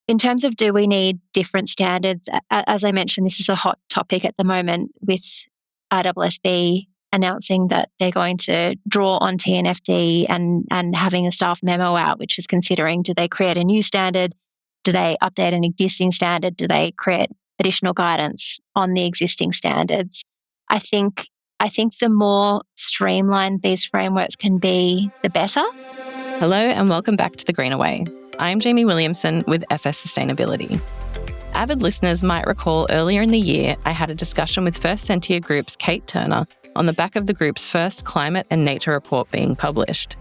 In terms of do we need different standards, as I mentioned, this is a hot topic at the moment with ISSB announcing that they're going to draw on TNFD and having a staff memo out, which is considering, do they create a new standard? Do they update an existing standard? Do they create additional guidance on the existing standards? I think the more streamlined these frameworks can be, the better. Hello and welcome back to The Greener Way. I'm Jamie Williamson with FS Sustainability. Avid listeners might recall earlier in the year I had a discussion with First Sentier Group's Kate Turner on the back of the group's first climate and nature report being published.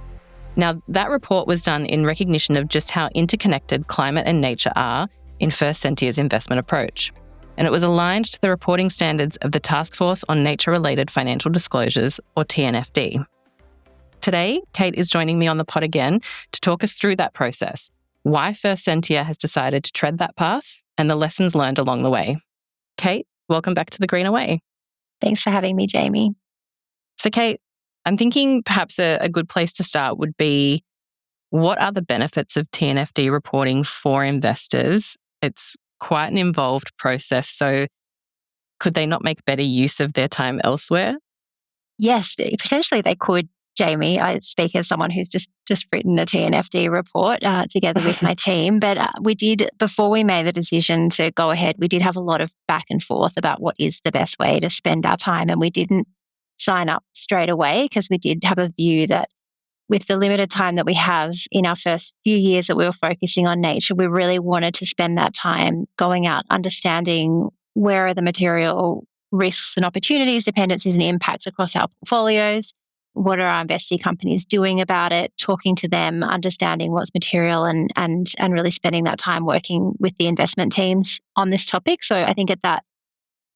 Now, that report was done in recognition of just how interconnected climate and nature are in First Sentier's investment approach. And it was aligned to the reporting standards of the Taskforce on Nature-Related Financial Disclosures, or TNFD. Today, Kate is joining me on the pod again to talk us through that process, why First Sentier has decided to tread that path, and the lessons learned along the way. Kate, welcome back to The Greener Way. Thanks for having me, Jamie. So Kate, I'm thinking perhaps a good place to start would be, what are the benefits of TNFD reporting for investors? It's quite an involved process, so could they not make better use of their time elsewhere? Yes, potentially they could, Jamie. I speak as someone who's just written a TNFD report together with my team. But we did, before we made the decision to go ahead, we did have a lot of back and forth about what is the best way to spend our time. And we didn't sign up straight away because we did have a view that with the limited time that we have in our first few years that we were focusing on nature, we really wanted to spend that time going out, understanding where are the material risks and opportunities, dependencies and impacts across our portfolios. What are our investee companies doing about it, talking to them, understanding what's material and really spending that time working with the investment teams on this topic. So I think at that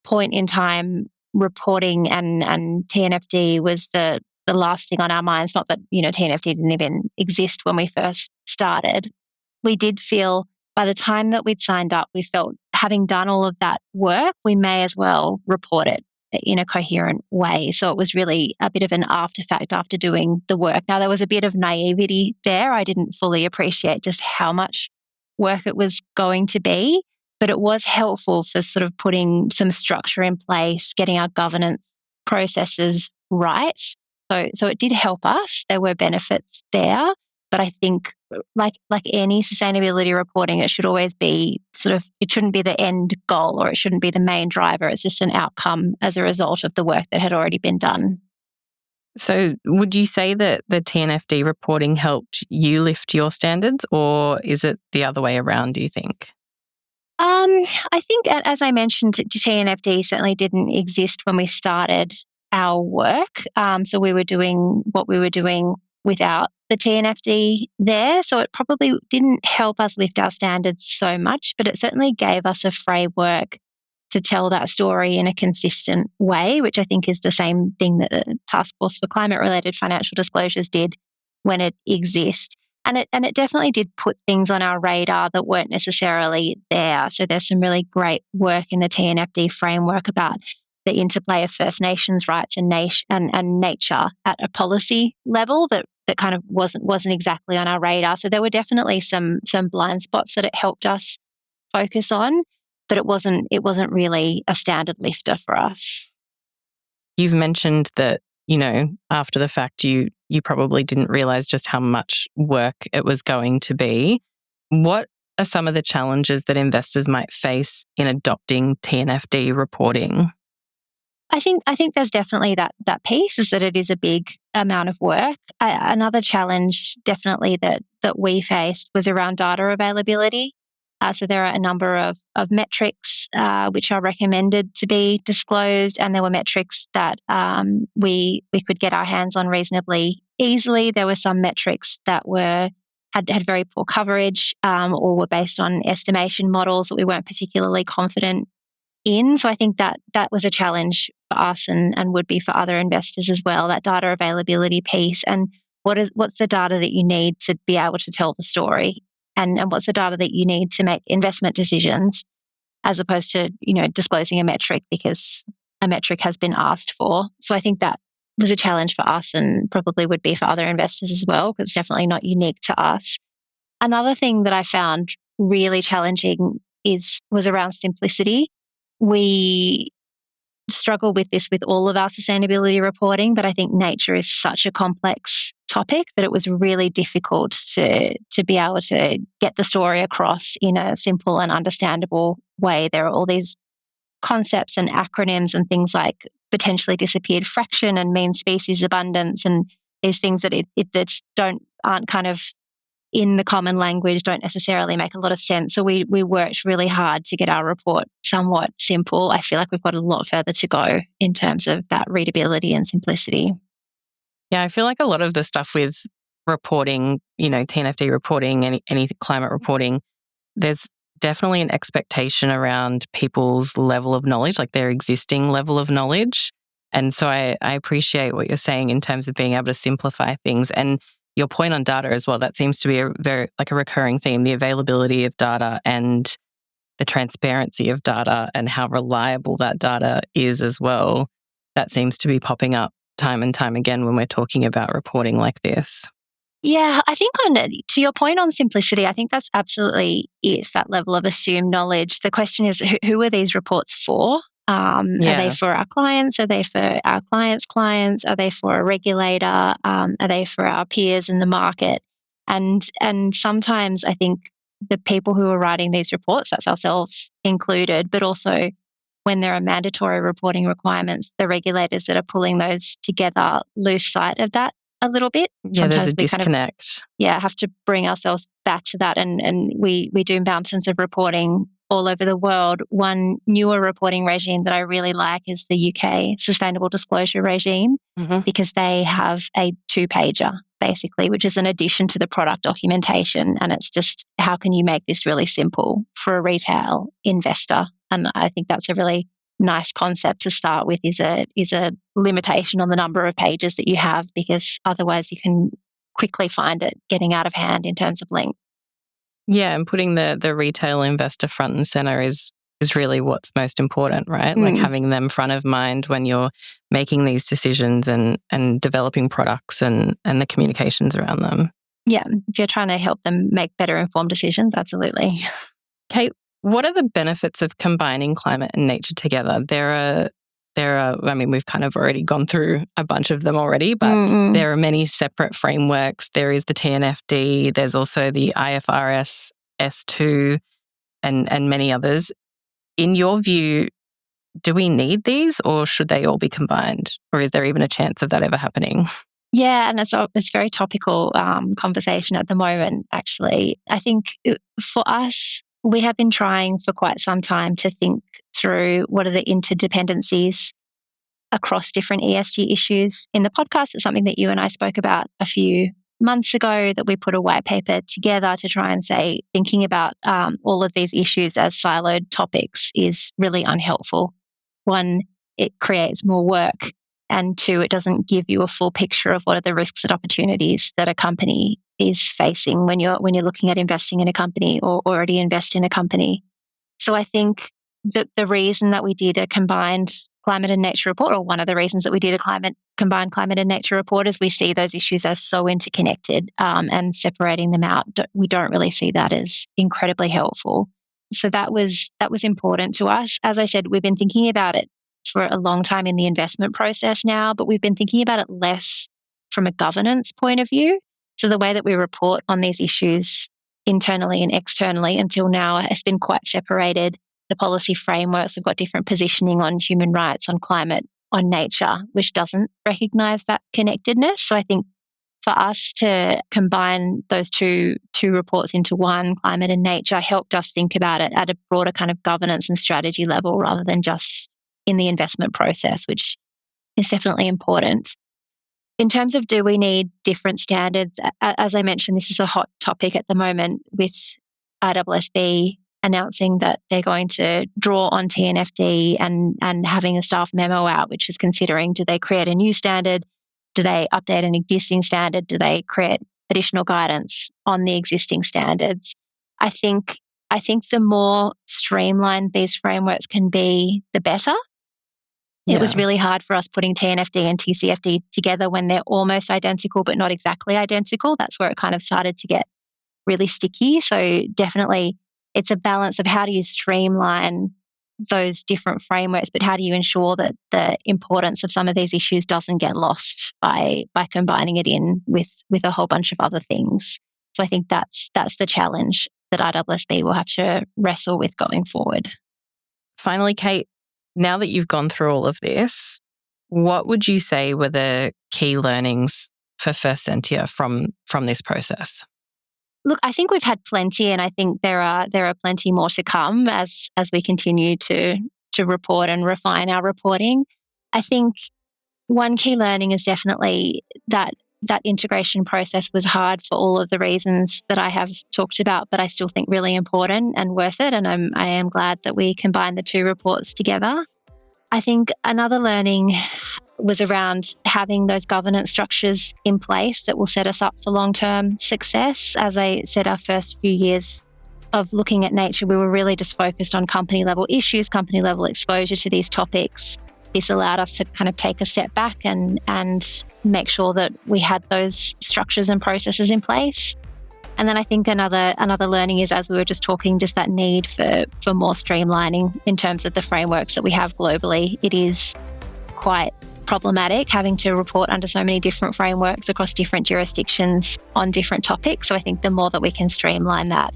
point in time, reporting and TNFD was the last thing on our minds. Not that, TNFD didn't even exist when we first started. We did feel by the time that we'd signed up, we felt having done all of that work, we may as well report it in a coherent way. So it was really a bit of an after fact after doing the work. Now, there was a bit of naivety there. I didn't fully appreciate just how much work it was going to be, but it was helpful for sort of putting some structure in place, getting our governance processes right. So it did help us. There were benefits there, but I think like any sustainability reporting, it should always be it shouldn't be the end goal or it shouldn't be the main driver. It's just an outcome as a result of the work that had already been done. So would you say that the TNFD reporting helped you lift your standards, or is it the other way around, do you think? I think, as I mentioned, TNFD certainly didn't exist when we started our work. So we were doing what we were doing without the TNFD there. So it probably didn't help us lift our standards so much, but it certainly gave us a framework to tell that story in a consistent way, which I think is the same thing that the Taskforce for Climate-Related Financial Disclosures did when it exists. And it definitely did put things on our radar that weren't necessarily there. So there's some really great work in the TNFD framework about the interplay of First Nations rights and nature at a policy level that kind of wasn't exactly on our radar. So there were definitely some blind spots that it helped us focus on, but it wasn't really a standard lifter for us. You've mentioned that, after the fact, you probably didn't realize just how much work it was going to be. What are some of the challenges that investors might face in adopting TNFD reporting? I think there's definitely that piece, is that it is a big amount of work. Another challenge definitely that we faced was around data availability. So there are a number of metrics which are recommended to be disclosed, and there were metrics that we could get our hands on reasonably easily. There were some metrics that had very poor coverage or were based on estimation models that we weren't particularly confident in. So I think that was a challenge for us and would be for other investors as well, that data availability piece. And what's the data that you need to be able to tell the story? And what's the data that you need to make investment decisions, as opposed to, disclosing a metric because a metric has been asked for. So I think that was a challenge for us and probably would be for other investors as well, because it's definitely not unique to us. Another thing that I found really challenging was around simplicity. We struggle with this with all of our sustainability reporting, but I think nature is such a complex topic that it was really difficult to be able to get the story across in a simple and understandable way. There are all these concepts and acronyms and things like potentially disappeared fraction and mean species abundance and these things that aren't kind of in the common language, don't necessarily make a lot of sense. So we worked really hard to get our report somewhat simple. I feel like we've got a lot further to go in terms of that readability and simplicity. Yeah, I feel like a lot of the stuff with reporting, TNFD reporting, any climate reporting, there's definitely an expectation around people's level of knowledge, like their existing level of knowledge. And so I appreciate what you're saying in terms of being able to simplify things. And your point on data as well, that seems to be a very a recurring theme, the availability of data and the transparency of data and how reliable that data is as well. That seems to be popping up time and time again when we're talking about reporting like this. Yeah, I think to your point on simplicity, I think that's absolutely it, that level of assumed knowledge. The question is, who are these reports for? Are they for our clients? Are they for our clients' clients? Are they for a regulator? Are they for our peers in the market? And sometimes I think the people who are writing these reports, that's ourselves included, but also when there are mandatory reporting requirements, the regulators that are pulling those together lose sight of that a little bit. Yeah, there's a disconnect. Have to bring ourselves back to that. And we do mountains of reporting all over the world. One newer reporting regime that I really like is the UK Sustainable Disclosure Regime, because they have a 2-pager, basically, which is an addition to the product documentation. And it's just, how can you make this really simple for a retail investor? And I think that's a really nice concept to start with, is a limitation on the number of pages that you have, because otherwise you can quickly find it getting out of hand in terms of length. Yeah, and putting the retail investor front and center is really what's most important, right? Like having them front of mind when you're making these decisions and developing products and the communications around them. Yeah, if you're trying to help them make better informed decisions, absolutely. Kate, what are the benefits of combining climate and nature together? There are, I mean, we've kind of already gone through a bunch of them already, but there are many separate frameworks. There is the TNFD, there's also the IFRS S2 and many others. In your view, do we need these, or should they all be combined? Or is there even a chance of that ever happening? Yeah, and it's a very topical conversation at the moment, actually. I think for us, we have been trying for quite some time to think through what are the interdependencies across different ESG issues. In the podcast, it's something that you and I spoke about a few months ago, that we put a white paper together to try and say, thinking about all of these issues as siloed topics is really unhelpful. One, it creates more work. And 2, it doesn't give you a full picture of what are the risks and opportunities that a company is facing when you're looking at investing in a company or already invest in a company. So I think that the reason that we did a combined climate and nature report, or one of the reasons that we did a combined climate and nature report, is we see those issues as so interconnected, and separating them out, we don't really see that as incredibly helpful. So that was important to us. As I said, we've been thinking about it for a long time in the investment process now, but we've been thinking about it less from a governance point of view. So the way that we report on these issues internally and externally until now has been quite separated. The policy frameworks, we've got different positioning on human rights, on climate, on nature, which doesn't recognise that connectedness. So I think for us to combine those two reports into one, climate and nature, helped us think about it at a broader kind of governance and strategy level rather than just in the investment process, which is definitely important. In terms of, do we need different standards? As I mentioned, this is a hot topic at the moment, with ISSB announcing that they're going to draw on TNFD and having a staff memo out, which is considering, do they create a new standard? Do they update an existing standard? Do they create additional guidance on the existing standards? I think the more streamlined these frameworks can be, the better. It was really hard for us putting TNFD and TCFD together when they're almost identical but not exactly identical. That's where it kind of started to get really sticky. So definitely it's a balance of how do you streamline those different frameworks, but how do you ensure that the importance of some of these issues doesn't get lost by combining it in with a whole bunch of other things. So I think that's the challenge that ISSB will have to wrestle with going forward. Finally, Kate, now that you've gone through all of this, what would you say were the key learnings for First Sentier from this process? Look, I think we've had plenty, and I think there are plenty more to come as we continue to report and refine our reporting. I think one key learning is definitely that integration process was hard for all of the reasons that I have talked about, but I still think really important and worth it. And I am glad that we combined the two reports together. I think another learning was around having those governance structures in place that will set us up for long-term success. As I said, our first few years of looking at nature, we were really just focused on company-level issues, company-level exposure to these topics. This allowed us to kind of take a step back and make sure that we had those structures and processes in place. And then I think another learning is, as we were just talking, just that need for more streamlining in terms of the frameworks that we have globally. It is quite problematic having to report under so many different frameworks across different jurisdictions on different topics. So I think the more that we can streamline that,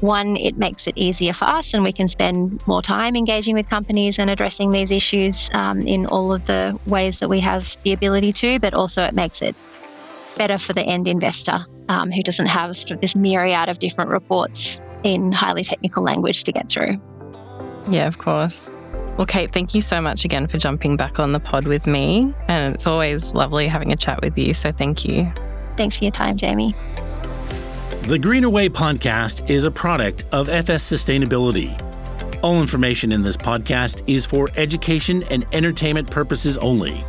one, it makes it easier for us and we can spend more time engaging with companies and addressing these issues in all of the ways that we have the ability to, but also it makes it better for the end investor who doesn't have sort of this myriad of different reports in highly technical language to get through. Yeah, of course. Well, Kate, thank you so much again for jumping back on the pod with me. And it's always lovely having a chat with you. So thank you. Thanks for your time, Jamie. The Greener Way podcast is a product of FS Sustainability. All information in this podcast is for education and entertainment purposes only.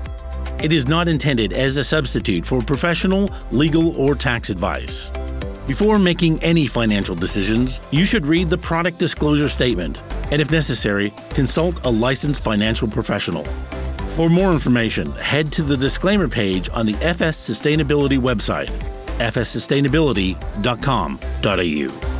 It is not intended as a substitute for professional, legal, or tax advice. Before making any financial decisions, you should read the product disclosure statement, and if necessary, consult a licensed financial professional. For more information, head to the disclaimer page on the FS Sustainability website, fssustainability.com.au.